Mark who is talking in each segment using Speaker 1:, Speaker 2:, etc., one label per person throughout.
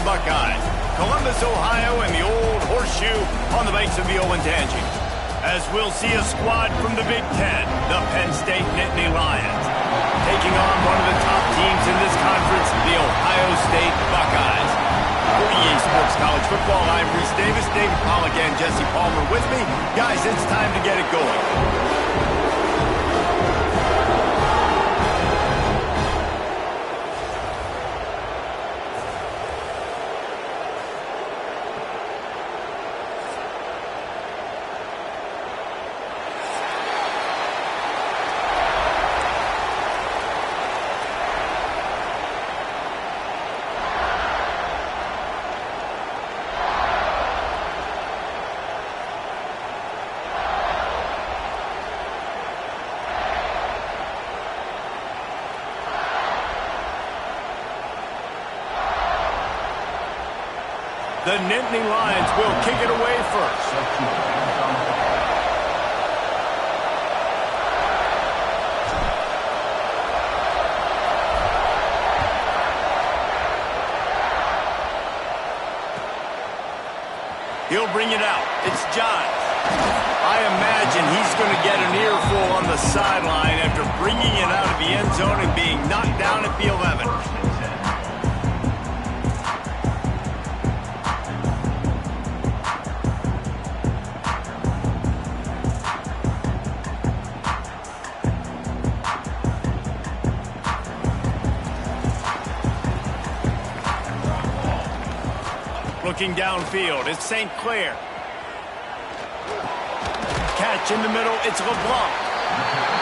Speaker 1: Buckeyes. Columbus, Ohio, and the old horseshoe on the banks of the Olentangy. As we'll see a squad from the Big Ten, the Penn State Nittany Lions, taking on one of the top teams in this conference, the Ohio State Buckeyes. For EA Sports College Football, I'm Reese Davis, David Pollack, and Jesse Palmer with me. Guys, it's time to get it going. The Nittany Lions will kick it away first. He'll bring it out. It's Johns. I imagine he's going to get an earful on the sideline after bringing it out of the end zone and being knocked down at the 11. Looking downfield, it's St. Clair. Catch in the middle, it's LeBlanc.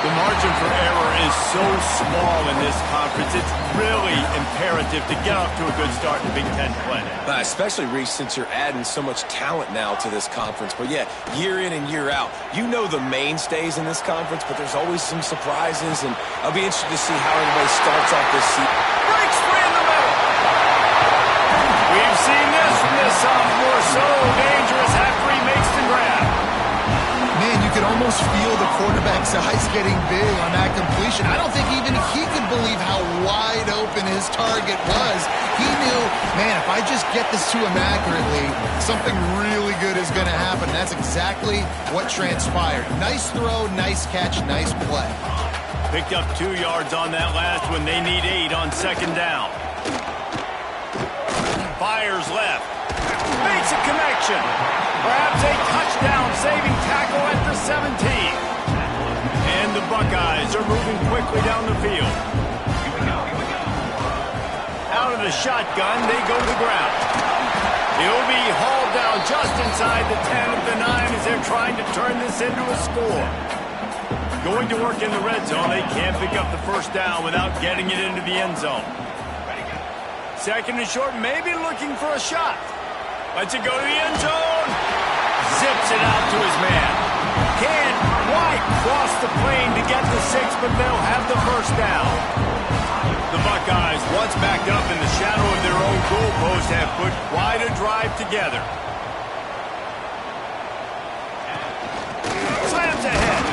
Speaker 1: The margin for error is so small in this conference, it's really imperative to get off to a good start in Big Ten play.
Speaker 2: Especially, Reese, since you're adding so much talent now to this conference. But yeah, year in and year out, you know the mainstays in this conference, but there's always some surprises, and I'll be interested to see how everybody starts off this season.
Speaker 1: Breaks free in the middle. We've seen this from this sophomore, so dangerous after he makes the grab.
Speaker 3: Man, you could almost feel the quarterback's eyes getting big on that completion. I don't think even he could believe how wide open his target was. He knew, man, if I just get this to him accurately, something really good is going to happen. That's exactly what transpired. Nice throw, nice catch, nice play.
Speaker 1: Picked up 2 yards on that last one. They need 8 on second down. Fires left. Makes a connection. Perhaps a touchdown-saving tackle at the 17. And the Buckeyes are moving quickly down the field. Out of the shotgun, they go to the ground. He'll be hauled down just inside the 10 of the 9 as they're trying to turn this into a score. Going to work in the red zone, they can't pick up the first down without getting it into the end zone. Second and short, maybe looking for a shot. Lets it go to the end zone. Zips it out to his man. Can't quite cross the plane to get the 6, but they'll have the first down. The Buckeyes, once backed up in the shadow of their own goalpost, have put quite a drive together. Slams ahead.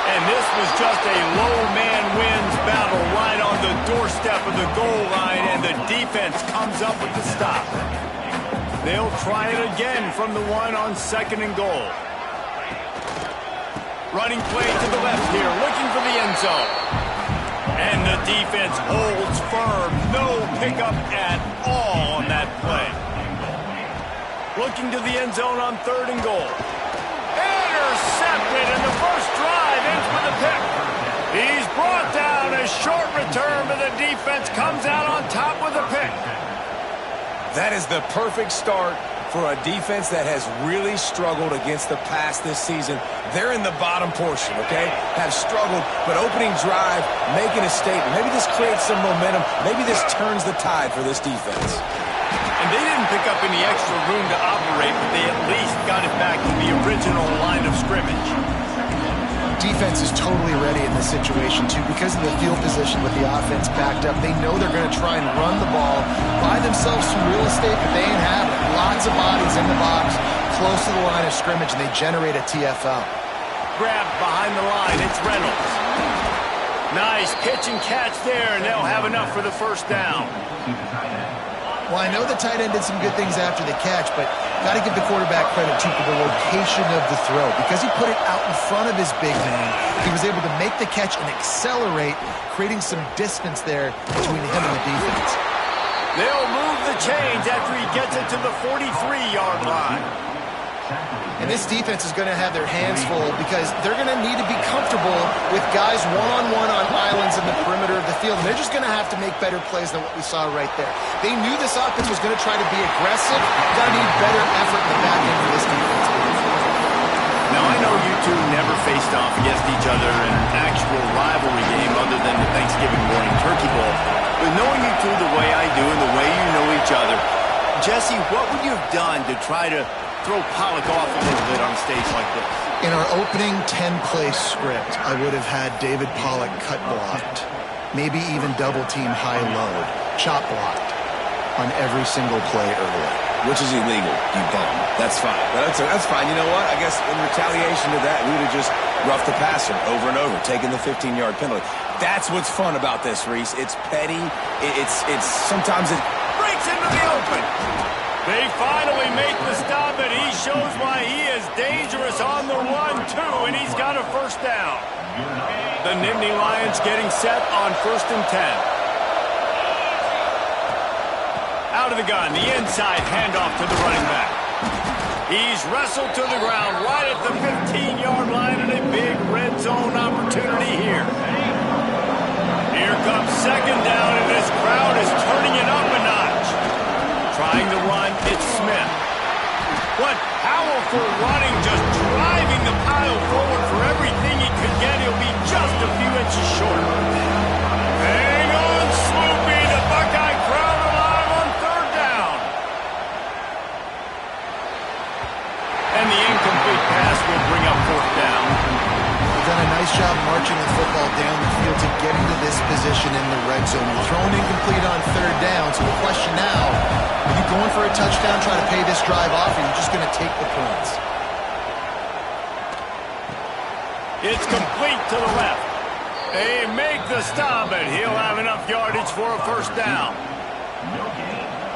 Speaker 1: And this was just a low man wins battle right on the doorstep of the goal line, and the defense comes up with the stop. They'll try it again from the 1 on second and goal. Running play to the left here, looking for the end zone. And the defense holds firm. No pickup at all on that play. Looking to the end zone on third and goal. Intercepted, and the first drive ends with a pick. He's brought down. A short return, but the defense comes out on top with a pick.
Speaker 2: That is the perfect start for a defense that has really struggled against the pass this season. They're in the bottom portion, okay? Have struggled, but opening drive, making a statement. Maybe this creates some momentum. Maybe this turns the tide for this defense.
Speaker 1: And they didn't pick up any extra room to operate, but they at least got it back to the original line of scrimmage.
Speaker 3: Defense is totally ready in this situation, too, because of the field position with the offense backed up. They know they're going to try and run the ball, buy themselves some real estate, but they ain't having it. Lots of bodies in the box, close to the line of scrimmage, and they generate a TFL.
Speaker 1: Grabbed behind the line, it's Reynolds. Nice pitch and catch there, and they'll have enough for the first down.
Speaker 3: Well, I know the tight end did some good things after the catch, but got to give the quarterback credit, too, for the location of the throw. Because he put it out in front of his big man, he was able to make the catch and accelerate, creating some distance there between him and the defense.
Speaker 1: They'll move the chains after he gets it to the 43-yard line.
Speaker 3: And this defense is going to have their hands full because they're going to need to be comfortable with guys one-on-one on islands in the perimeter of the field. And they're just going to have to make better plays than what we saw right there. They knew this offense was going to try to be aggressive. Got to need better effort in the back end for this defense.
Speaker 1: Now, I know you two never faced off against each other in an actual rivalry game other than the Thanksgiving morning turkey bowl. But knowing you two the way I do and the way you know each other, Jesse, what would you have done to try to throw Pollock off a little bit on a stage like this?
Speaker 3: In our opening 10-play script, I would have had David Pollock cut blocked, maybe even double-team high-load, chop blocked on every single play early.
Speaker 2: Which is illegal, you bum. That's fine. That's fine. You know what? I guess in retaliation to that, we would have just roughed the passer over and over, taking the 15-yard penalty. That's what's fun about this, Reese. It's petty. Sometimes it
Speaker 1: breaks into the open. They finally make the stop, and he shows why he is dangerous on the run, too, and he's got a first down. The Nittany Lions getting set on 1st and 10. Out of the gun, the inside handoff to the running back. He's wrestled to the ground right at the 15-yard line, and a big red zone opportunity here. Here comes 2nd down, and this crowd is turning it up a notch. Trying to run, it's Smith. What powerful running, just driving the pile forward for everything he could get. He'll be just a few inches short. Hang on, Sloopy, the Buckeye crowd alive on 3rd down. And the incomplete pass will bring up 4th down.
Speaker 3: They've done a nice job marching the football down the field to get into this position in the red zone. You're throwing incomplete on 3rd down, so the question now, are you going for a touchdown, try to pay this drive off, or are you just going to take the points?
Speaker 1: It's complete to the left. They make the stop, and he'll have enough yardage for a 1st down.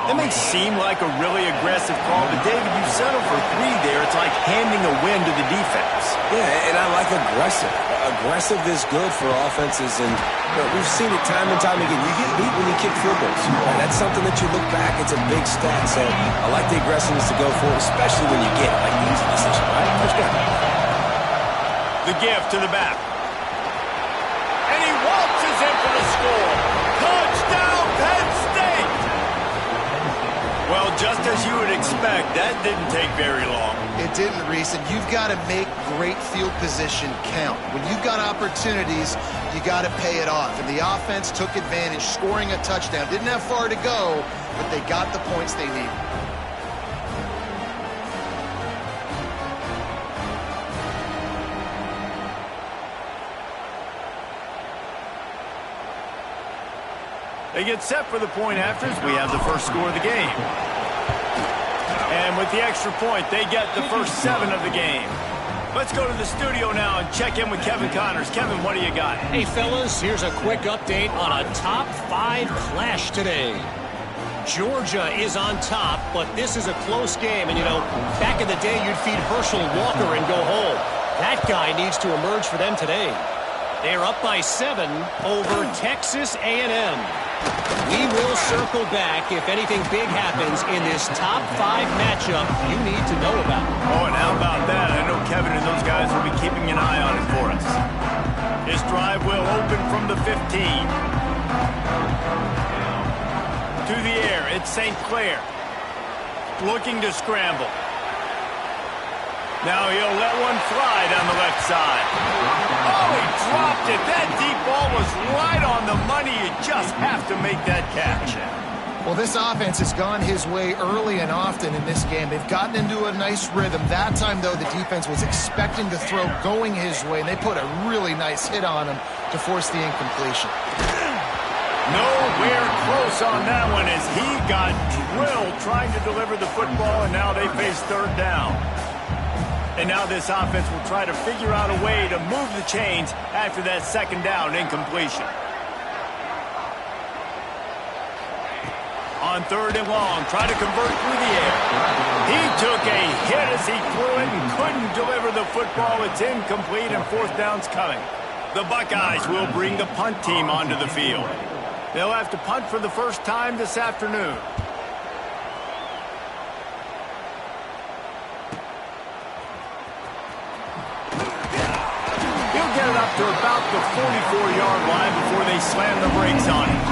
Speaker 1: That may seem like a really aggressive call, but David, you settle for 3 there. It's like handing a win to the defense.
Speaker 2: Yeah, and I like aggressive. Aggressive is good for offenses, and we've seen it time and time again. You get beat when you kick field goals. And that's something that you look back, it's a big stat. So I like the aggressiveness to go for it, especially when you get like the easy decision, right? Touchdown.
Speaker 1: The give to the back. And he waltzes in for the score. Touchdown, Penn State! Well, just as you would expect, that didn't take very long.
Speaker 3: It didn't, Reese, and you've got to make great field position count. When you've got opportunities, you got to pay it off. And the offense took advantage, scoring a touchdown. Didn't have far to go, but they got the points they needed.
Speaker 1: They get set for the point afters. We have the first score of the game. And with the extra point, they get the first 7 of the game. Let's go to the studio now and check in with Kevin Connors. Kevin, what do you got?
Speaker 4: Hey, fellas, here's a quick update on a top 5 clash today. Georgia is on top, but this is a close game. And, you know, back in the day, you'd feed Herschel Walker and go home. That guy needs to emerge for them today. They're up by 7 over Texas A&M. We will circle back if anything big happens in this top 5 matchup you need to know about.
Speaker 1: Oh, and how about that? I know Kevin and those guys will be keeping an eye on it for us. His drive will open from the 15. To the air, it's St. Clair. Looking to scramble. Now he'll let one fly down the left side. Oh, he dropped it. That deep ball was right on the money. You just have to make that catch.
Speaker 3: Well, this offense has gone his way early and often in this game. They've gotten into a nice rhythm. That time, though, the defense was expecting the throw going his way, and they put a really nice hit on him to force the incompletion.
Speaker 1: Nowhere close on that one as he got drilled trying to deliver the football, and now they face 3rd down. And now this offense will try to figure out a way to move the chains after that 2nd down incompletion. On 3rd and long, try to convert through the air. He took a hit as he threw it and couldn't deliver the football. It's incomplete, and 4th down's coming. The Buckeyes will bring the punt team onto the field. They'll have to punt for the first time this afternoon. He'll get it up to about the 44-yard line before they slam the brakes on it.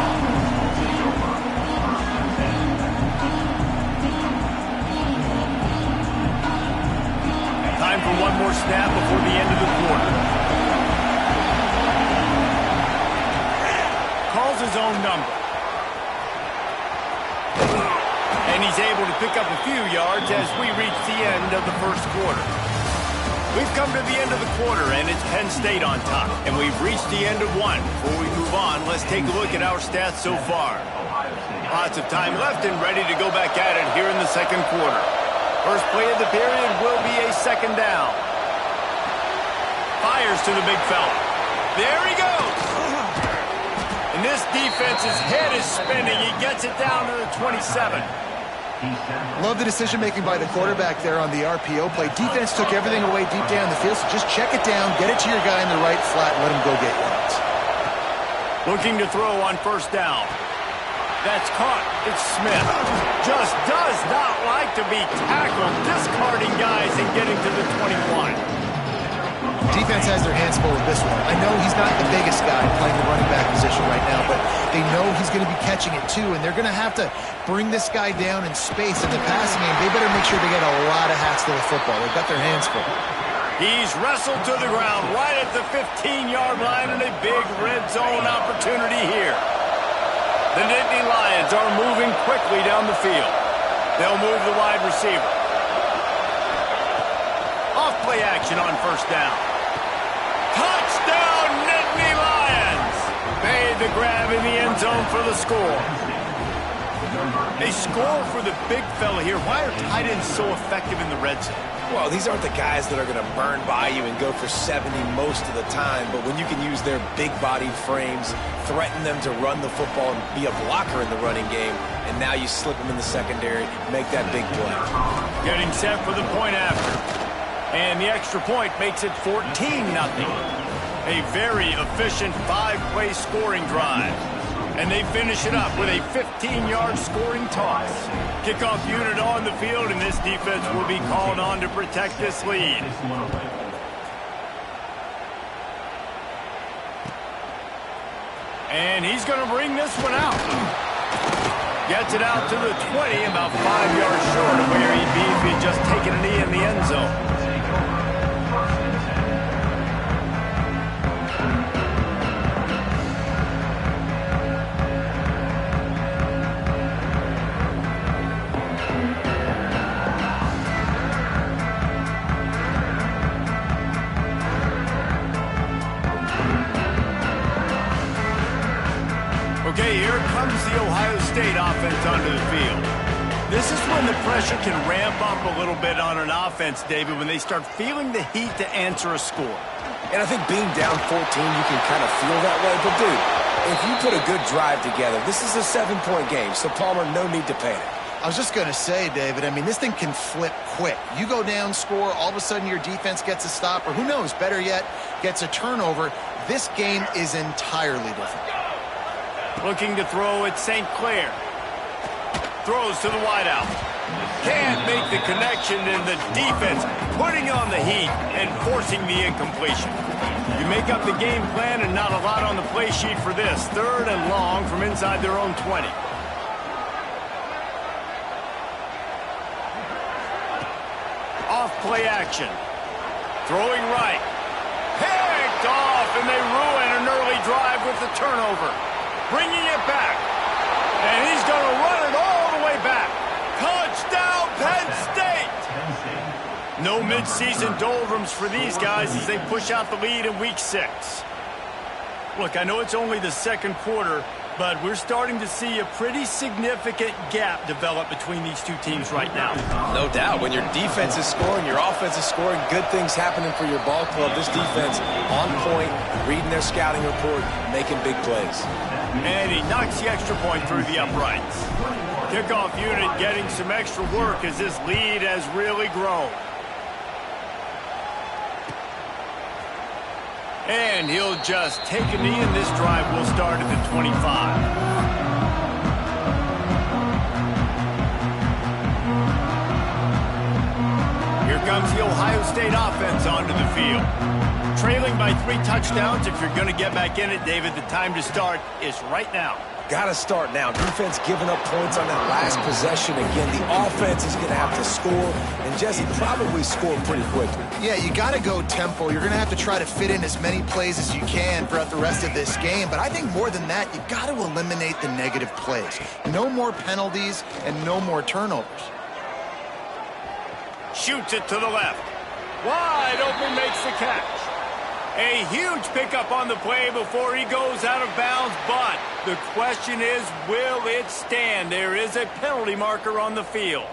Speaker 1: Time for one more snap before the end of the quarter. Calls his own number. And he's able to pick up a few yards as we reach the end of the first quarter. We've come to the end of the quarter, and it's Penn State on top. And we've reached the end of one. Before we move on, let's take a look at our stats so far. Lots of time left and ready to go back at it here in the second quarter. First play of the period will be a 2nd down. Fires to the big fella. There he goes. And this defense's head is spinning. He gets it down to the 27.
Speaker 3: Love the decision-making by the quarterback there on the RPO play. Defense took everything away deep down the field, so just check it down, get it to your guy in the right flat, and let him go get yards.
Speaker 1: Looking to throw on 1st down. That's caught. It's Smith. Just does not like to be tackled, discarding guys and getting to the 21.
Speaker 3: Defense has their hands full with this one. I know he's not the biggest guy playing the running back position right now, but they know he's going to be catching it too, and they're going to have to bring this guy down in space in the passing game. They better make sure they get a lot of hats to the football. They've got their hands full.
Speaker 1: He's wrestled to the ground right at the 15-yard line, and a big red zone opportunity here. The Nittany Lions are moving quickly down the field. They'll move the wide receiver. Off play action on 1st down. Touchdown, Nittany Lions! Made the grab in the end zone for the score. They score for the big fella here. Why are tight ends so effective in the red zone?
Speaker 2: Well, these aren't the guys that are going to burn by you and go for 70 most of the time, but when you can use their big-bodied frames, threaten them to run the football and be a blocker in the running game, and now you slip them in the secondary, make that big play.
Speaker 1: Getting set for the point after. And the extra point makes it 14-0. A very efficient 5-play scoring drive. And they finish it up with a 15-yard scoring toss. Kickoff unit on the field, and this defense will be called on to protect this lead. And he's going to bring this one out. Gets it out to the 20, about 5 yards short of where he'd be if he'd just taken a knee in the end zone. Okay, here comes the Ohio State offense onto the field. This is when the pressure can ramp up a little bit on an offense, David, when they start feeling the heat to answer a score.
Speaker 2: And I think being down 14, you can kind of feel that way. But, dude, if you put a good drive together, this is a 7-point game, so, Palmer, no need to panic.
Speaker 3: I was just going to say, David, I mean, this thing can flip quick. You go down, score, all of a sudden your defense gets a stop, or who knows, better yet, gets a turnover. This game is entirely different.
Speaker 1: Looking to throw at St. Clair. Throws to the wideout. Can't make the connection, and the defense putting on the heat and forcing the incompletion. You make up the game plan and not a lot on the play sheet for this. 3rd and long from inside their own 20. Off play action. Throwing right. Picked off, and they ruin an early drive with the turnover. Bringing it back. And he's going to run it all the way back. Touchdown, Penn State! No midseason doldrums for these guys as they push out the lead in Week 6. Look, I know it's only the second quarter, but we're starting to see a pretty significant gap develop between these two teams right now.
Speaker 2: No doubt. When your defense is scoring, your offense is scoring, good things happening for your ball club. This defense on point, reading their scouting report, making big plays.
Speaker 1: And he knocks the extra point through the uprights. Kickoff unit getting some extra work as this lead has really grown. And he'll just take a knee, and this drive will start at the 25. Here comes the Ohio State offense onto the field. Trailing by 3 touchdowns. If you're going to get back in it, David, the time to start is right now.
Speaker 2: Got to start now. Defense giving up points on that last possession. Again, the offense is going to have to score, and Jesse probably score pretty quickly.
Speaker 3: Yeah, you got to go tempo. You're going to have to try to fit in as many plays as you can throughout the rest of this game. But I think more than that, you got to eliminate the negative plays. No more penalties and no more turnovers.
Speaker 1: Shoots it to the left. Wide open, makes the catch. A huge pickup on the play before he goes out of bounds, but the question is, will it stand? There is a penalty marker on the field.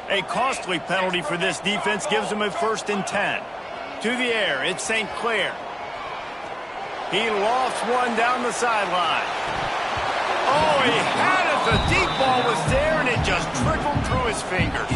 Speaker 1: A costly penalty for this defense gives them a 1st and 10. To the air, it's St. Clair. He lofts one down the sideline. Oh, he had it. The deep ball was there, and it just trickled through his fingers.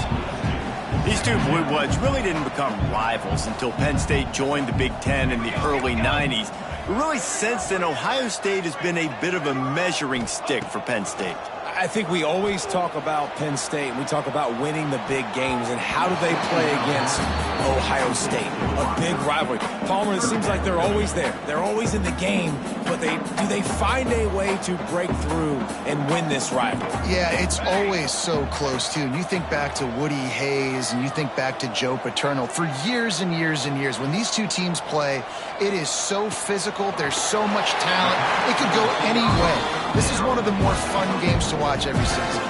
Speaker 1: These two Blue Bloods really didn't become rivals until Penn State joined the Big Ten in the early 90s. But really, since then, Ohio State has been a bit of a measuring stick for Penn State.
Speaker 2: I think we always talk about Penn State, and we talk about winning the big games, and how do they play against Ohio State? A big rivalry. Palmer, it seems like they're always there. They're always in the game, but do they find a way to break through and win this rivalry?
Speaker 3: Yeah, it's always so close, too. And you think back to Woody Hayes, and you think back to Joe Paterno. For years and years and years, when these two teams play, it is so physical. There's so much talent. It could go any way. This is one of the more fun games to watch every season.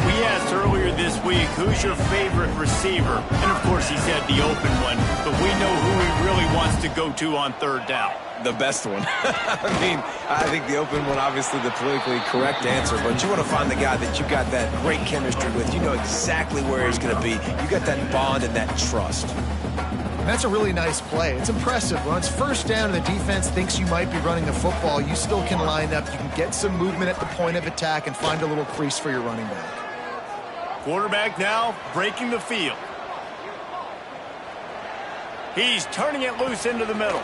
Speaker 1: We asked earlier this week, who's your favorite receiver? And, of course, he said the open one, but we know who he really wants to go to on 3rd down.
Speaker 2: The best one. I think the open one, obviously the politically correct answer, but you want to find the guy that you got that great chemistry with. You know exactly where he's going to be. You got that bond and that trust.
Speaker 3: That's a really nice play. It's impressive. When it's 1st down and the defense thinks you might be running the football, you still can line up. You can get some movement at the point of attack and find a little crease for your running back.
Speaker 1: Quarterback now breaking the field. He's turning it loose into the middle.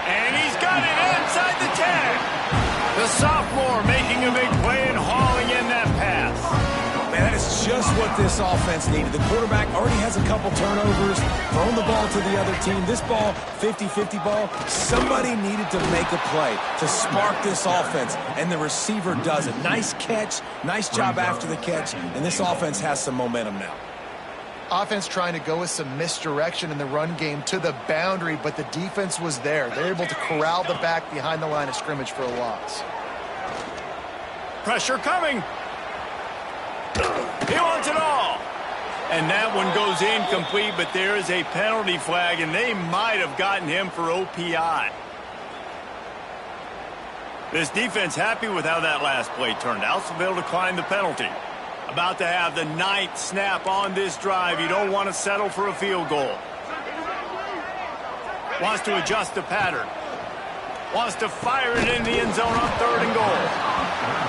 Speaker 1: And he's got it inside the 10. The sophomore making a big play and hauling in that pass.
Speaker 2: Man, that is just what this offense needed. The quarterback already has a couple turnovers, throwing the ball to the other team. This ball, 50-50 ball, somebody needed to make a play to spark this offense, and the receiver does it. Nice catch, nice job after the catch, and this offense has some momentum now.
Speaker 3: Offense trying to go with some misdirection in the run game to the boundary, but the defense was there. They're able to corral the back behind the line of scrimmage for a loss.
Speaker 1: Pressure coming. He wants it all. And that one goes incomplete, but there is a penalty flag, and they might have gotten him for OPI. This defense happy with how that last play turned out, so they'll decline the penalty. About to have the 9th snap on this drive. You don't want to settle for a field goal. Wants to adjust the pattern. Wants to fire it in the end zone on 3rd and goal.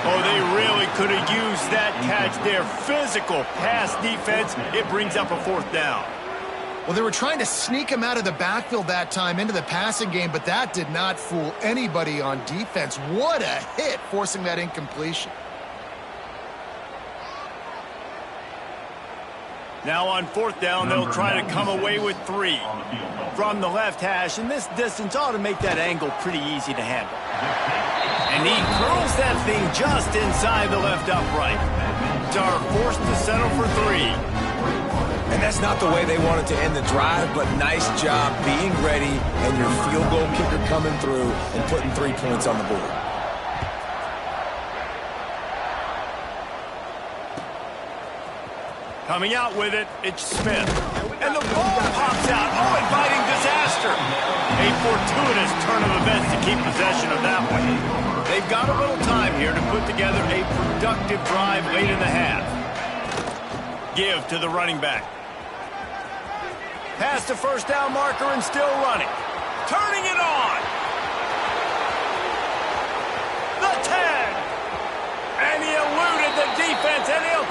Speaker 1: Oh, they really could have used that catch there. Physical pass defense. It brings up a 4th down.
Speaker 3: Well, they were trying to sneak him out of the backfield that time into the passing game, but that did not fool anybody on defense. What a hit, forcing that incompletion.
Speaker 1: Now on 4th down, they'll try to come away with 3 from the left hash, and this distance ought to make that angle pretty easy to handle. And he curls that thing just inside the left upright. Are forced to settle for 3.
Speaker 2: And that's not the way they wanted to end the drive, but nice job being ready and your field goal kicker coming through and putting 3 points on the board.
Speaker 1: Coming out with it, it's Smith. And the ball pops out. Oh, inviting disaster. A fortuitous turn of events to keep possession of that one. They've got a little time here to put together a productive drive late in the half. Give to the running back. Past the 1st down marker and still running. Turning it on. The 10. And he eluded the defense, and he'll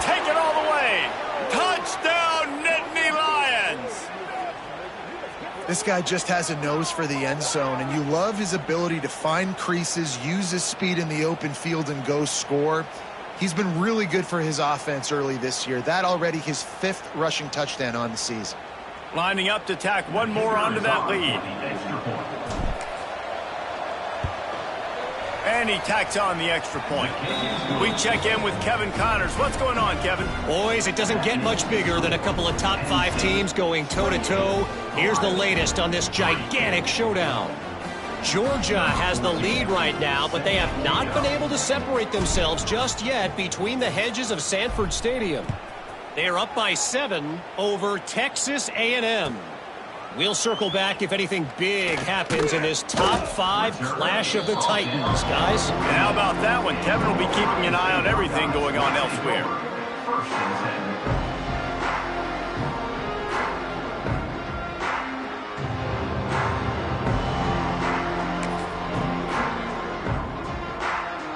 Speaker 3: This guy just has a nose for the end zone, and you love his ability to find creases, use his speed in the open field, and go score. He's been really good for his offense early this year. That already his 5th rushing touchdown on the season.
Speaker 1: Lining up to tack one more onto that lead. And he tacks on the extra point. We check in with Kevin Connors. What's going on, Kevin?
Speaker 4: Boys, it doesn't get much bigger than a couple of top 5 teams going toe-to-toe. Here's the latest on this gigantic showdown. Georgia has the lead right now, but they have not been able to separate themselves just yet between the hedges of Sanford Stadium. They are up by 7 over Texas A&M. We'll circle back if anything big happens in this top 5 clash of the Titans, guys.
Speaker 1: And how about that one? Kevin will be keeping an eye on everything going on elsewhere.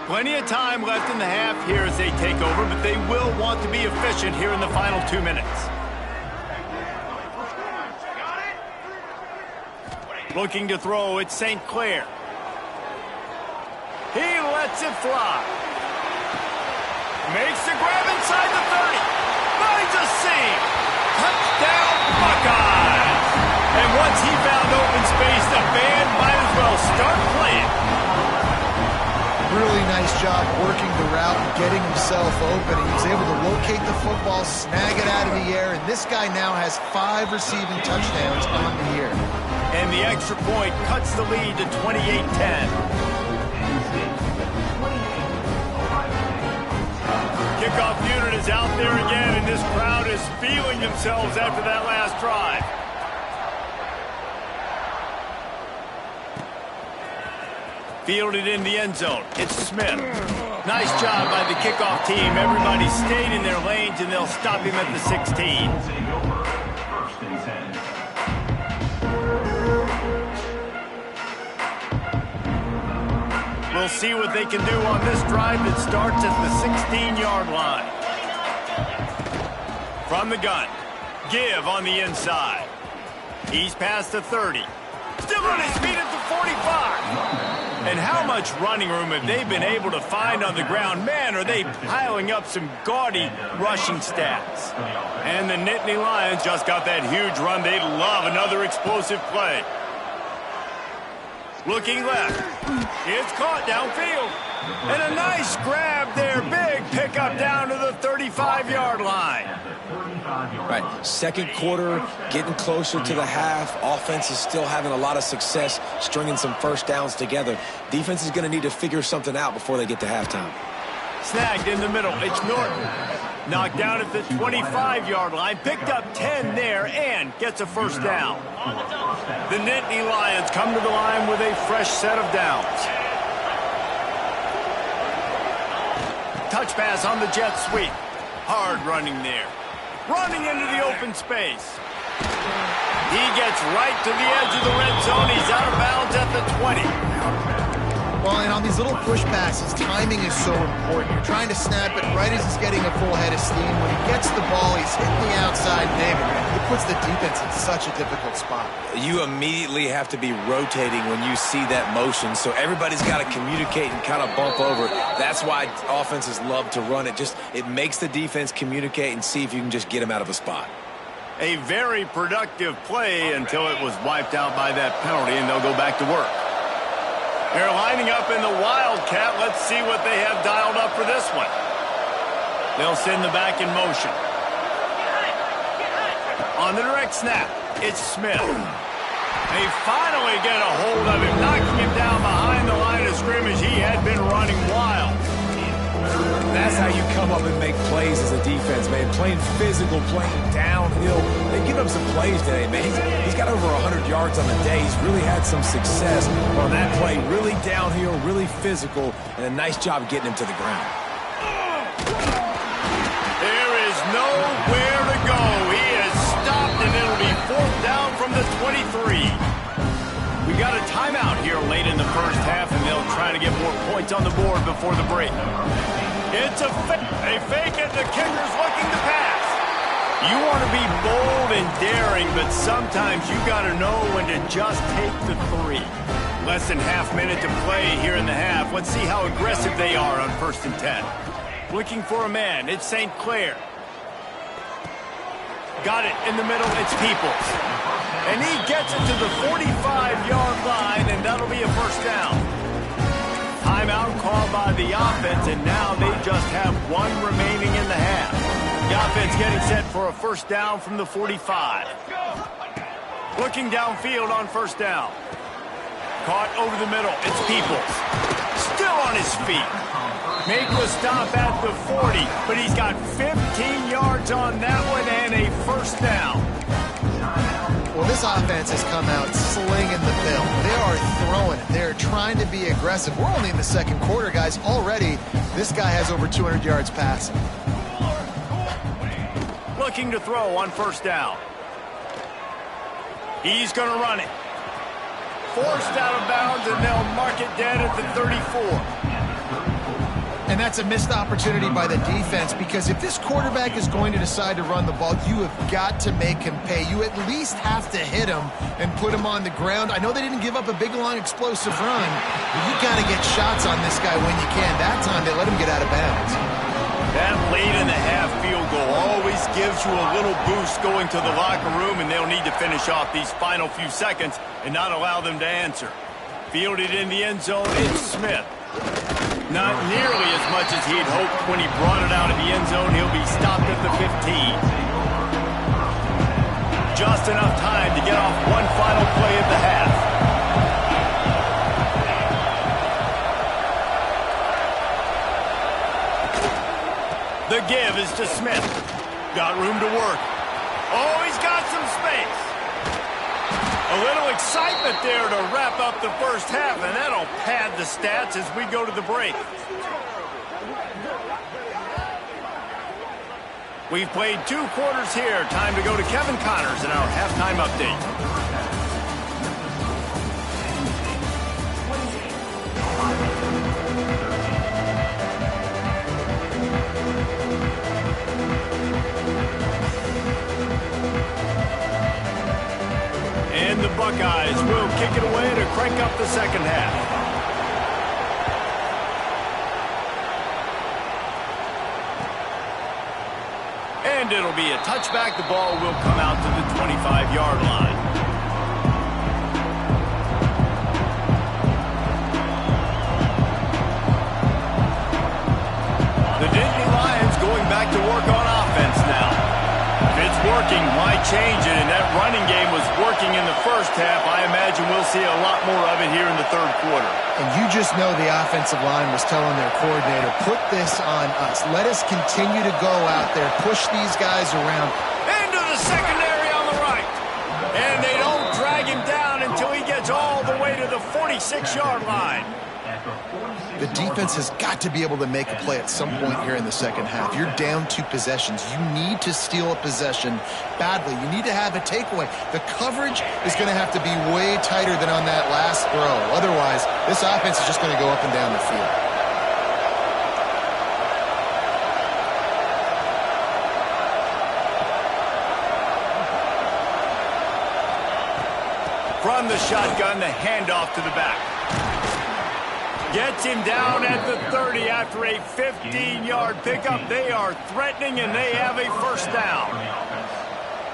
Speaker 1: Plenty of time left in the half here as they take over, but they will want to be efficient here in the final 2 minutes. Looking to throw, it's St. Clair. He lets it fly. Makes the grab inside the 30. Finds a seam. Touchdown, Buckeyes. And once he found open space, the band might as well start playing.
Speaker 3: Really nice job working the route and getting himself open. He was able to locate the football, snag it out of the air, and this guy now has 5 receiving touchdowns on the year.
Speaker 1: And the extra point cuts the lead to 28-10. Kickoff unit is out there again, and this crowd is feeling themselves after that last drive. Fielded in the end zone. It's Smith. Nice job by the kickoff team. Everybody stayed in their lanes, and they'll stop him at the 16. We'll see what they can do on this drive that starts at the 16-yard line. From the gun, Give on the inside. He's past the 30. Still on his feet at the 45. And how much running room have they been able to find on the ground? Man, are they piling up some gaudy rushing stats. And the Nittany Lions just got that huge run. They'd love another explosive play. Looking left. It's caught downfield. And a nice grab there. Big pickup down to the 35-yard line.
Speaker 2: Right, second quarter, getting closer to the half. Offense is still having a lot of success stringing some first downs together. Defense is going to need to figure something out before they get to halftime.
Speaker 1: Snagged in the middle. It's Norton. Knocked down at the 25-yard line. Picked up 10 there and gets a first down. The Nittany Lions come to the line with a fresh set of downs. Touch pass on the jet sweep. Hard running there. Running into the open space. He gets right to the edge of the red zone. He's out of bounds at the 20.
Speaker 3: Well, and on these little push passes, timing is so important. You're trying to snap it right as he's getting a full head of steam. When he gets the ball, he's hitting the outside. David, it puts the defense in such a difficult spot.
Speaker 2: You immediately have to be rotating when you see that motion, so everybody's got to communicate and kind of bump over. That's why offenses love to run it. It makes the defense communicate and see if you can just get them out of a spot.
Speaker 1: A very productive play until it was wiped out by that penalty, and they'll go back to work. They're lining up in the Wildcat. Let's see what they have dialed up for this one. They'll send the back in motion. On the direct snap, it's Smith. They finally get a hold of him, knocking him down behind the line of scrimmage. He had been running wild.
Speaker 2: That's how you come up and make plays as a defense, man. Playing physical, playing downhill. They give him some plays today, man. He's got over 100 yards on the day. He's really had some success on that play. Really downhill, really physical, and a nice job getting him to the ground.
Speaker 1: There is nowhere to go. He is stopped, and it'll be 4th down from the 23. We got a timeout here late in the first half, and they'll try to get more points on the board before the break. It's a fake. They fake it. The kicker's looking to pass. You want to be bold and daring, but sometimes you got to know when to just take the three. Less than half minute to play here in the half. Let's see how aggressive they are on 1st and 10. Looking for a man. It's St. Clair. Got it in the middle. It's Peoples. And he gets it to the 45-yard line, and that'll be a first down. Timeout called by the offense, and now they just have one remaining in the half. The offense getting set for a first down from the 45. Looking downfield on first down. Caught over the middle. It's Peoples. Still on his feet. Make the stop at the 40, but he's got 15 yards on that one and a first down.
Speaker 3: Well, this offense has come out slinging the bill. They are throwing it. They're trying to be aggressive. We're only in the second quarter, guys. Already, this guy has over 200 yards passing.
Speaker 1: Looking to throw on first down. He's going to run it. Forced out of bounds, and they'll mark it dead at the 34.
Speaker 3: And that's a missed opportunity by the defense, because if this quarterback is going to decide to run the ball, you have got to make him pay. You at least have to hit him and put him on the ground. I know they didn't give up a big, long, explosive run, but you got to get shots on this guy when you can. That time, they let him get out of bounds.
Speaker 1: That late in the half field goal always gives you a little boost going to the locker room, and they'll need to finish off these final few seconds and not allow them to answer. Fielded in the end zone, it's Smith. Not nearly as much as he'd hoped when he brought it out of the end zone. He'll be stopped at the 15. Just enough time to get off one final play of the half. The give is to Smith. Got room to work. Oh, he's got some space. A little excitement there to wrap up the first half, and that'll pad the stats as we go to the break. We've played 2 quarters here. Time to go to Kevin Connors in our halftime update. And the Buckeyes will kick it away to crank up the second half. And it'll be a touchback. The ball will come out to the 25-yard line. The Nittany Lions going back to work on offense now. If it's working, why change it? And that running game was working in the first half. I imagine we'll see a lot more of it here in the third quarter.
Speaker 3: And you just know the offensive line was telling their coordinator, put this on us. Let us continue to go out there, push these guys around.
Speaker 1: Into the secondary on the right. And they don't drag him down until he gets all the way to the 46-yard line.
Speaker 3: The defense has got to be able to make a play at some point here in the second half. You're down 2 possessions. You need to steal a possession badly. You need to have a takeaway. The coverage is going to have to be way tighter than on that last throw. Otherwise, this offense is just going to go up and down the field.
Speaker 1: From the shotgun, the handoff to the back. Gets him down at the 30 after a 15-yard pickup. They are threatening, and they have a first down.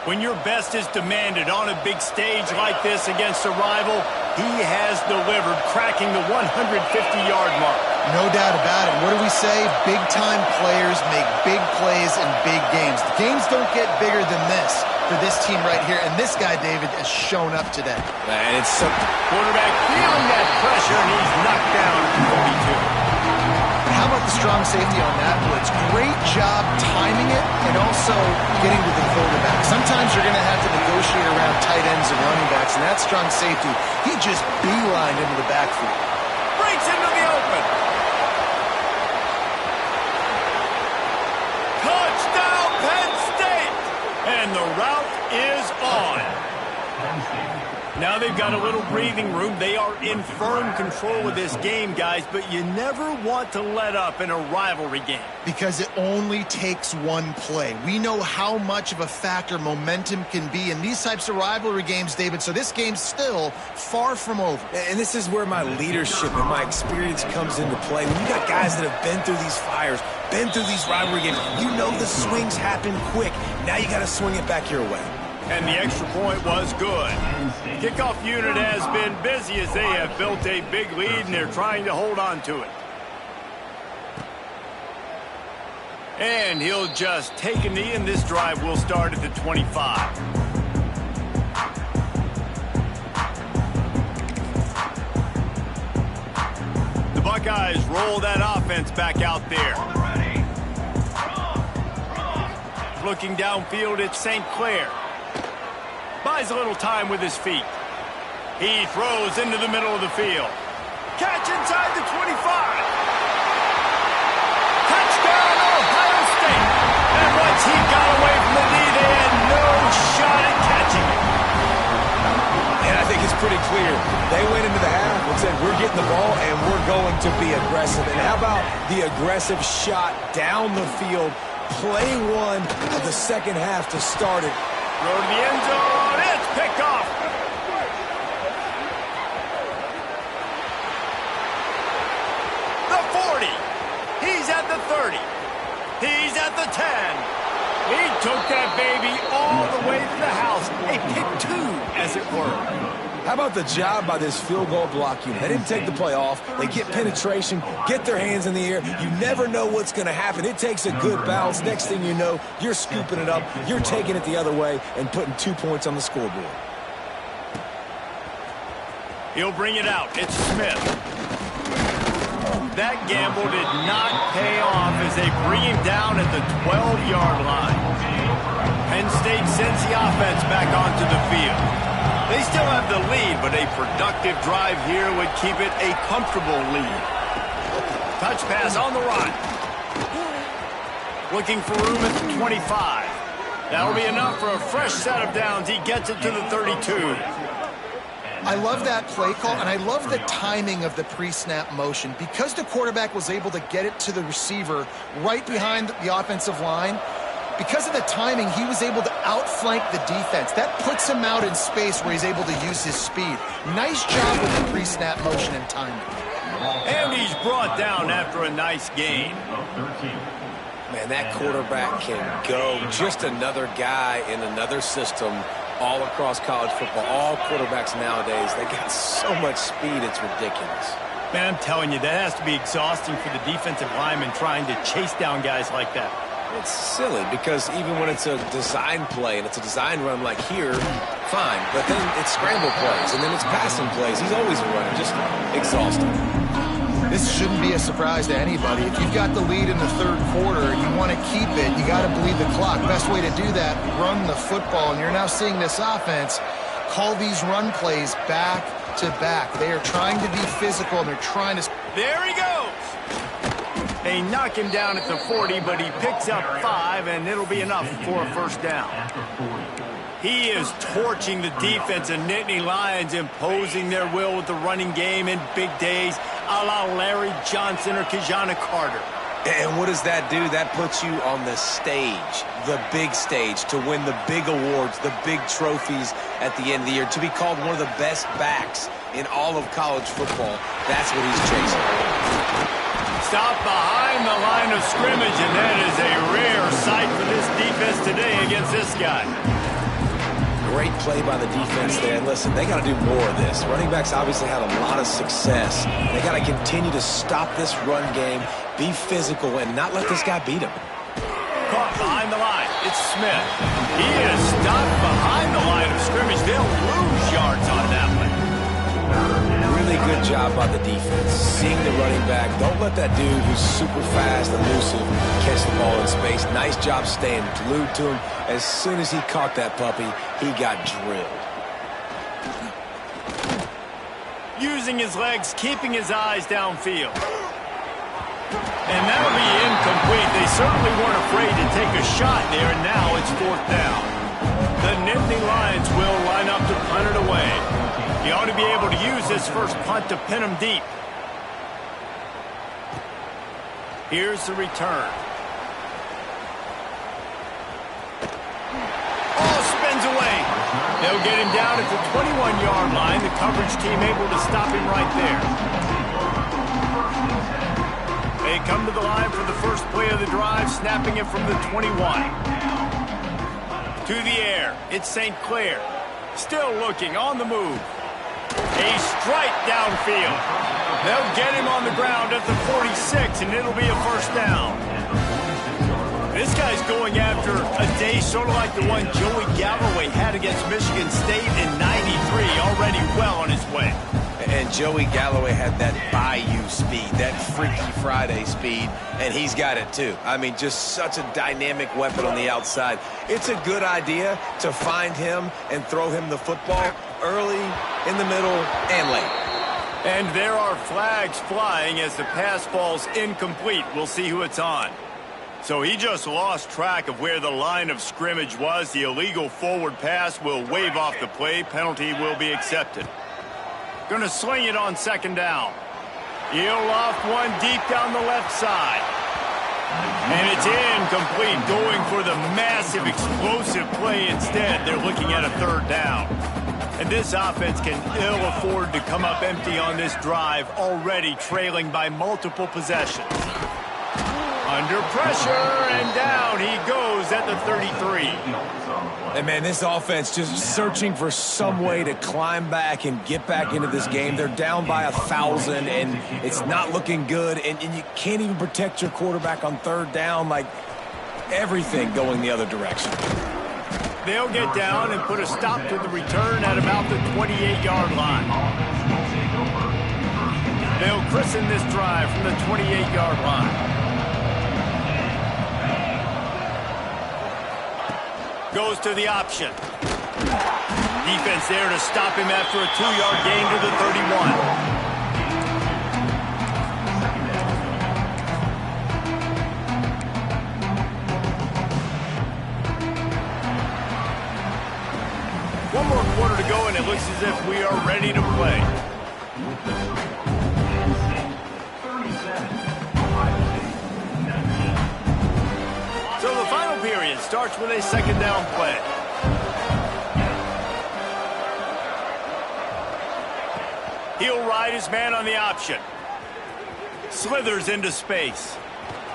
Speaker 1: When your best is demanded on a big stage like this against a rival, he has delivered, cracking the 150-yard mark.
Speaker 3: No doubt about it. What do we say? Big-time players make big plays in big games. The games don't get bigger than this for this team right here, and this guy, David, has shown up today.
Speaker 1: And it's some quarterback feeling that pressure, and he's knocked down at the 42.
Speaker 3: How about the strong safety on that blitz? Great job timing it and also getting to the quarterback. Sometimes you're going to have to negotiate around tight ends and running backs, and that strong safety, he just beelined into the backfield.
Speaker 1: Breaks into the open. Touchdown, Penn State! And the route is on. Now they've got a little breathing room. They are in firm control of this game, guys, but you never want to let up in a rivalry game.
Speaker 3: Because it only takes one play. We know how much of a factor momentum can be in these types of rivalry games, David, so this game's still far from over.
Speaker 2: And this is where my leadership and my experience comes into play. When you got guys that have been through these fires, been through these rivalry games, you know the swings happen quick. Now you got to swing it back your way.
Speaker 1: And the extra point was good. Kickoff unit has been busy as they have built a big lead, and they're trying to hold on to it. And he'll just take a knee, and this drive will start at the 25. The Buckeyes roll that offense back out there. Looking downfield, it's St. Clair. Buys a little time with his feet. He throws into the middle of the field. Catch inside the 25. Touchdown, Ohio State. And once he got away from the knee, they had no shot at catching it.
Speaker 2: And I think it's pretty clear. They went into the half and said, we're getting the ball and we're going to be aggressive. And how about the aggressive shot down the field? Play one of the second half to start it.
Speaker 1: Throw to the end zone. It's picked off. The 40. He's at the 30. He's at the 10. He took that baby all the way to the house. A pick two, as it were.
Speaker 2: How about the job by this field goal block unit? They didn't take the play off. They get penetration, get their hands in the air. You never know what's going to happen. It takes a good bounce. Next thing you know, you're scooping it up. You're taking it the other way and putting 2 points on the scoreboard.
Speaker 1: He'll bring it out. It's Smith. That gamble did not pay off as they bring him down at the 12-yard line. Penn State sends the offense back onto the field. They still have the lead, but a productive drive here would keep it a comfortable lead. Touch pass on the run. Looking for room at the 25. That'll be enough for a fresh set of downs. He gets it to the 32.
Speaker 3: I love that play call, and I love the timing of the pre-snap motion. Because the quarterback was able to get it to the receiver right behind the offensive line, because of the timing, he was able to outflank the defense. That puts him out in space where he's able to use his speed. Nice job with the pre-snap motion and timing.
Speaker 1: And he's brought down after a nice gain.
Speaker 2: Man, that quarterback can go. Just another guy in another system all across college football. All quarterbacks nowadays, they got so much speed, it's ridiculous.
Speaker 1: Man, I'm telling you, that has to be exhausting for the defensive lineman trying to chase down guys like that.
Speaker 2: It's silly because even when it's a design play and it's a design run like here, fine. But then it's scramble plays and then it's passing plays. He's always a runner, just exhausting.
Speaker 3: This shouldn't be a surprise to anybody. If you've got the lead in the third quarter, you want to keep it, you got to bleed the clock. Best way to do that, run the football. And you're now seeing this offense call these run plays back to back. They are trying to be physical and they're trying to...
Speaker 1: There he goes. They knock him down at the 40, but he picks up 5, and it'll be enough for a first down. He is torching the defense of Nittany Lions, imposing their will with the running game in big days, a la Larry Johnson or Kijana Carter.
Speaker 2: And what does that do? That puts you on the stage, the big stage, to win the big awards, the big trophies at the end of the year, to be called one of the best backs in all of college football. That's what he's chasing.
Speaker 1: Stop behind the line of scrimmage, and that is a rare sight for this defense today against this guy.
Speaker 2: Great play by the defense there. And listen, they got to do more of this. Running backs obviously had a lot of success. They got to continue to stop this run game, be physical, and not let this guy beat him.
Speaker 1: Caught behind the line. It's Smith. He is stopped behind the line of scrimmage. They'll lose yards on that one.
Speaker 2: Really good job by the defense. Seeing the running back. Don't let that dude who's super fast, elusive, catch the ball in space. Nice job staying glued to him. As soon as he caught that puppy, he got drilled.
Speaker 1: Using his legs, keeping his eyes downfield. And that'll be incomplete. They certainly weren't afraid to take a shot there, and now it's 4th down. The Nittany Lions will line up to punted away. He ought to be able to use this first punt to pin him deep. Here's the return. Oh, spins away. They'll get him down at the 21-yard line. The coverage team able to stop him right there. They come to the line for the first play of the drive, snapping it from the 21. To the air, it's St. Clair. Still looking, on the move. A strike downfield. They'll get him on the ground at the 46, and it'll be a first down. This guy's going after a day sort of like the one Joey Galloway had against Michigan State in '93, already well on his way.
Speaker 2: And Joey Galloway had that Bayou speed, that Freaky Friday speed, and he's got it too. I mean, just such a dynamic weapon on the outside. It's a good idea to find him and throw him the football early, in the middle, and late.
Speaker 1: And there are flags flying as the pass falls incomplete. We'll see who it's on. So he just lost track of where the line of scrimmage was. The illegal forward pass will wave off the play. Penalty will be accepted. Going to sling it on second down. He'll loft one deep down the left side. And it's incomplete, going for the massive explosive play instead. They're looking at a third down. And this offense can ill afford to come up empty on this drive, already trailing by multiple possessions. Under pressure, and down he goes at the 33.
Speaker 2: And, man, this offense just searching for some way to climb back and get back into this game. They're down by 1,000, and it's not looking good. And you can't even protect your quarterback on third down, like everything going the other direction.
Speaker 1: They'll get down and put a stop to the return at about the 28-yard line. They'll christen this drive from the 28-yard line. Goes to the option. Defense there to stop him after a 2-yard gain to the 31. One more quarter to go, and it looks as if we are ready to play. So the final period starts with a second down play. He'll ride his man on the option. Slithers into space.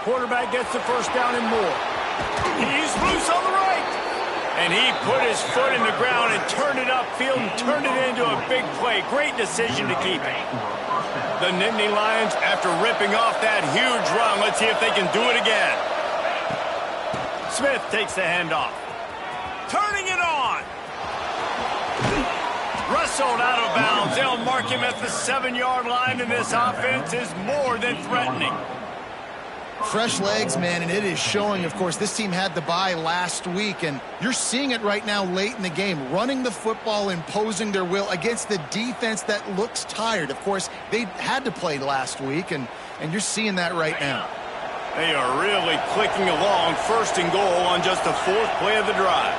Speaker 1: Quarterback gets the first down and more. He's loose on the right. And he put his foot in the ground and turned it upfield and turned it into a big play. Great decision to keep it. The Nittany Lions, after ripping off that huge run, let's see if they can do it again. Smith takes the handoff. Turning it on. Wrestled out of bounds. They'll mark him at the 7-yard line, and this offense is more than threatening.
Speaker 3: Fresh legs, man, and it is showing. Of course, this team had the bye last week, and you're seeing it right now late in the game, running the football, imposing their will against the defense that looks tired. Of course, they had to play last week, and you're seeing that right now.
Speaker 1: They are really clicking along, first and goal on just the fourth play of the drive.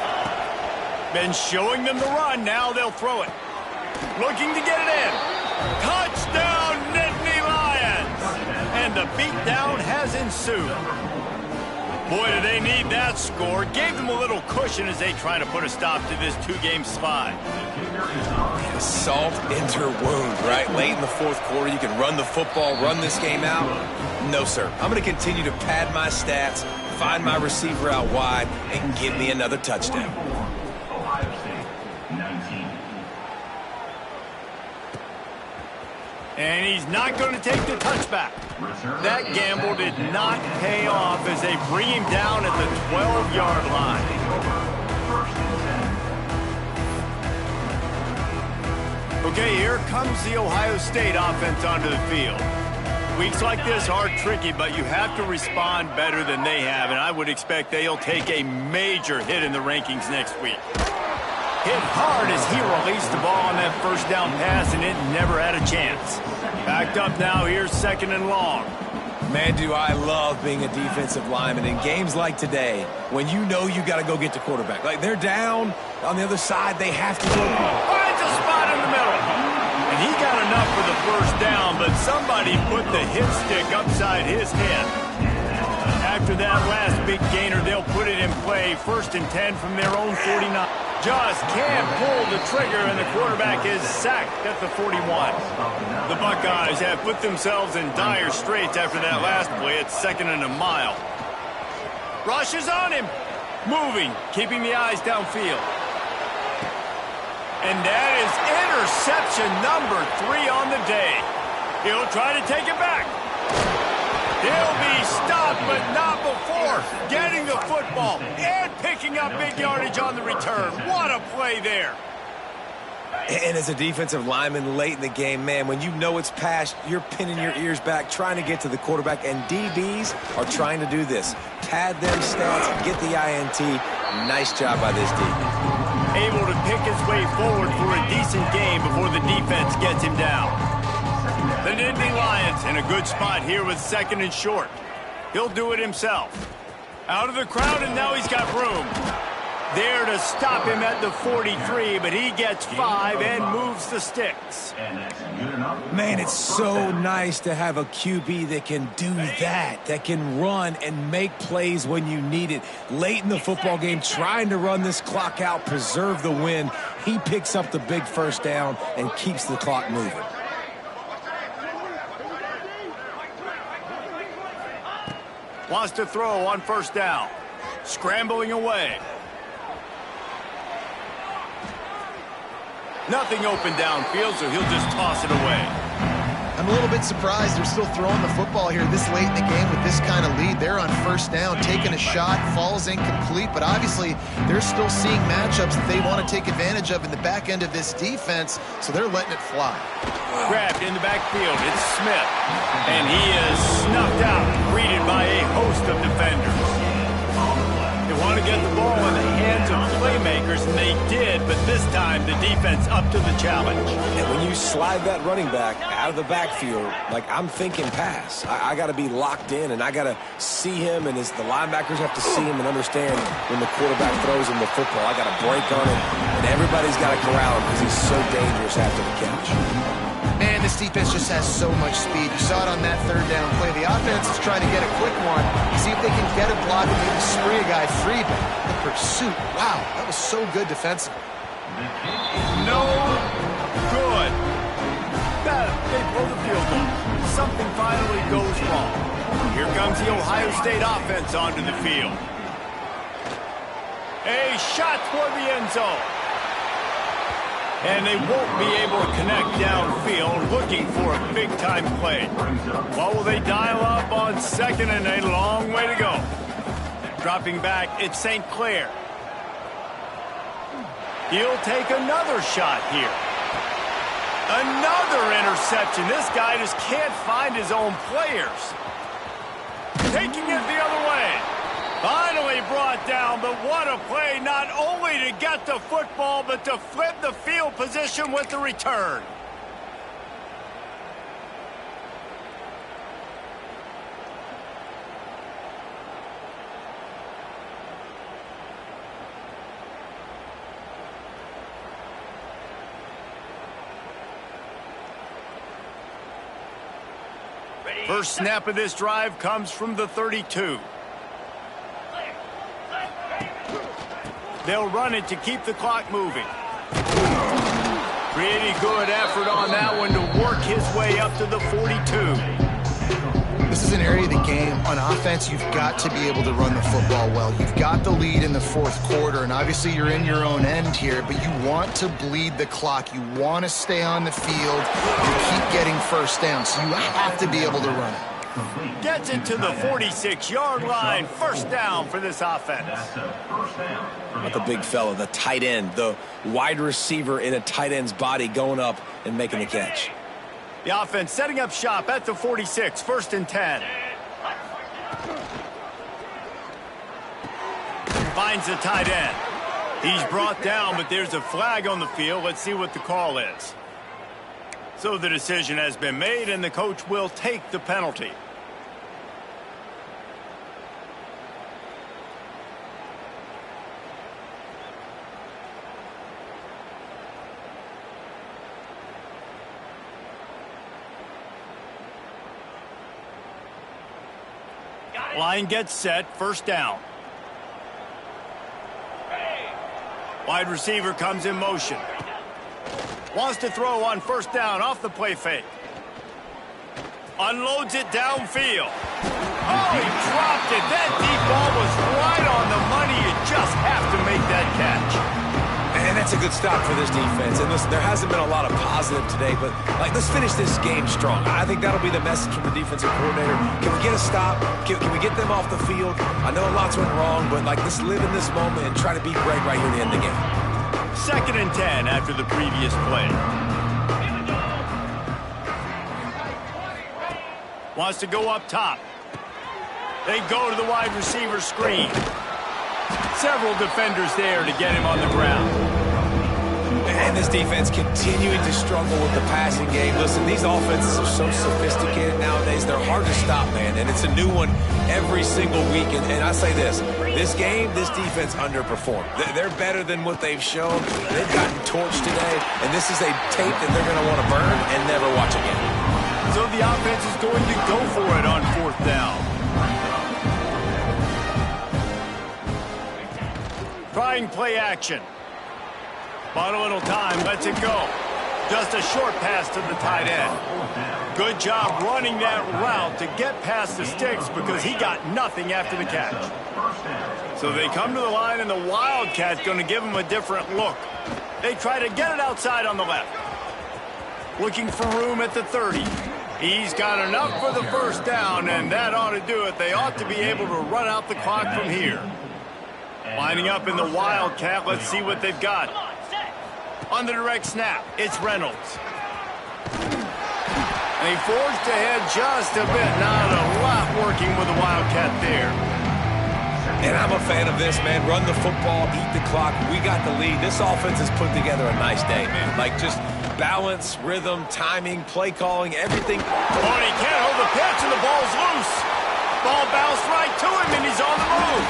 Speaker 1: Been showing them the run, now they'll throw it. Looking to get it in. Touchdown, Nittany Lions! And the beatdown has ensued. Boy, do they need that score. Gave them a little cushion as they try to put a stop to this 2-game slide.
Speaker 2: Salt into wound, right? Late in the fourth quarter, you can run the football, run this game out. No, sir. I'm going to continue to pad my stats, find my receiver out wide, and give me another touchdown.
Speaker 1: And he's not going to take the touchback. That gamble did not pay off as they bring him down at the 12-yard line. Okay, here comes the Ohio State offense onto the field. Weeks like this are tricky, but you have to respond better than they have, and I would expect they'll take a major hit in the rankings next week. Hit hard as he released the ball on that first down pass, and it never had a chance. Backed up now, here's second and long.
Speaker 2: Man, do I love being a defensive lineman in games like today when you know you got to go get the quarterback. Like, they're down on the other side, they have to go.
Speaker 1: Finds And he got enough for the first down, but somebody put the hit stick upside his head. After that last big gainer, they'll put it in play. 1st and 10 from their own 49. Just can't pull the trigger, and the quarterback is sacked at the 41. The Buckeyes have put themselves in dire straits after that last play. It's 2nd and a mile. Rush is on him. Moving, keeping the eyes downfield. And that is interception number 3 on the day. He'll try to take it back. He'll be stopped, but not before getting the football and picking up big yardage on the return. What a play there.
Speaker 2: And as a defensive lineman late in the game, man, when you know it's past, you're pinning your ears back, trying to get to the quarterback, and DBs are trying to do this. Pad them stats, get the INT. Nice job by this D.
Speaker 1: Able to pick his way forward for a decent game before the defense gets him down. The Nittany Lions in a good spot here with 2nd and short. He'll do it himself. Out of the crowd, and now he's got room. There to stop him at the 43, but he gets 5 and moves the sticks.
Speaker 2: Man, it's so nice to have a QB that can do that can run and make plays when you need it. Late in the football game, trying to run this clock out, preserve the win. He picks up the big first down and keeps the clock moving.
Speaker 1: Wants to throw on 1st down. Scrambling away. Nothing open downfield, so he'll just toss it away.
Speaker 3: I'm a little bit surprised they're still throwing the football here this late in the game with this kind of lead. They're on 1st down, taking a shot, falls incomplete, but obviously they're still seeing matchups that they want to take advantage of in the back end of this defense, so they're letting it fly.
Speaker 1: Grabbed in the backfield, it's Smith. And he is snuffed out, greeted by a host of defenders. They want to get the ball in the hands of playmakers, and they did, but this time the defense up to the challenge.
Speaker 2: And when you slide that running back out of the backfield, like I'm thinking pass, I got to be locked in, and I got to see him, and the linebackers have to see him and understand when the quarterback throws him the football. I got to break on him, and everybody's got to corral him because he's so dangerous after the catch.
Speaker 3: Man, this defense just has so much speed. You saw it on that 3rd down play. The offense is trying to get a quick one, see if they can get a block and maybe spree a guy free, but the pursuit, wow, that was so good defensively.
Speaker 1: No good. They pull the field goal. Something finally goes wrong. Here comes the Ohio State offense onto the field. A shot toward the end zone. And they won't be able to connect downfield, looking for a big-time play. What will they dial up on 2nd and a long way to go? Dropping back, it's St. Clair. He'll take another shot here. Another interception. This guy just can't find his own players. Taking it the other way. Finally brought down, but what a play, not only to get the football, but to flip the field position with the return. First snap of this drive comes from the 32. They'll run it to keep the clock moving. Pretty good effort on that one to work his way up to the 42.
Speaker 3: This is an area of the game. On offense, you've got to be able to run the football well. You've got the lead in the 4th quarter, and obviously you're in your own end here, but you want to bleed the clock. You want to stay on the field and keep getting first down, so you have to be able to run it.
Speaker 1: Gets it to the 46-yard line. First down for this offense.
Speaker 2: Not the big fella, the tight end, the wide receiver in a tight end's body going up and making the catch.
Speaker 1: The offense setting up shop at the 46, 1st and 10. Finds the tight end. He's brought down, but there's a flag on the field. Let's see what the call is. So the decision has been made, and the coach will take the penalty. Line gets set, first down. Wide receiver comes in motion. Wants to throw on first down off the play fake. Unloads it downfield. Oh, he dropped it. That deep ball was right on the money. You just have to make that catch.
Speaker 2: And that's a good stop for this defense. And listen, there hasn't been a lot of positive today, but let's finish this game strong. I think that'll be the message from the defensive coordinator. Can we get a stop? Can we get them off the field? I know lots went wrong, but let's live in this moment and try to beat Greg right here to end the game.
Speaker 1: 2nd and 10 after the previous play. Wants to go up top. They go to the wide receiver screen. Several defenders there to get him on the ground.
Speaker 2: And this defense continuing to struggle with the passing game. Listen, these offenses are so sophisticated nowadays. They're hard to stop, man. And it's a new one every single week. And I say this game, this defense underperformed. They're better than what they've shown. They've gotten torched today. And this is a tape that they're going to want to burn and never watch again.
Speaker 1: So the offense is going to go for it on 4th down. Trying play action. Bought a little time, lets it go. Just a short pass to the tight end. Good job running that route to get past the sticks because he got nothing after the catch. So they come to the line, and the Wildcat's going to give him a different look. They try to get it outside on the left. Looking for room at the 30. He's got enough for the first down, and that ought to do it. They ought to be able to run out the clock from here. Lining up in the Wildcat, let's see what they've got. On the direct snap, it's Reynolds. And he forged ahead just a bit. Not a lot working with the Wildcat there.
Speaker 2: And I'm a fan of this, man. Run the football, eat the clock. We got the lead. This offense has put together a nice day, man. Just balance, rhythm, timing, play calling, everything.
Speaker 1: Oh, and he can't hold the pitch, and the ball's loose. Ball bounced right to him, and he's on the move.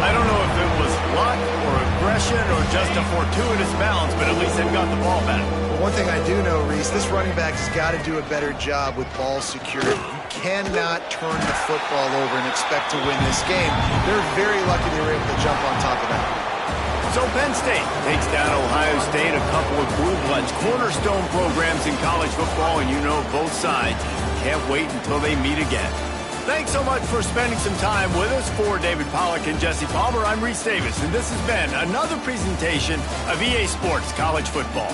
Speaker 1: I don't know if it was luck or aggression or just a fortuitous bounce, but at least they've got the ball back.
Speaker 3: Well, one thing I do know, Reese, this running back has got to do a better job with ball security. You cannot turn the football over and expect to win this game. They're very lucky they were able to jump on top of that.
Speaker 1: So Penn State takes down Ohio State, a couple of blue bloods, cornerstone programs in college football, and you know both sides can't wait until they meet again. Thanks so much for spending some time with us. For David Pollack and Jesse Palmer, I'm Reese Davis, and this has been another presentation of EA Sports College Football.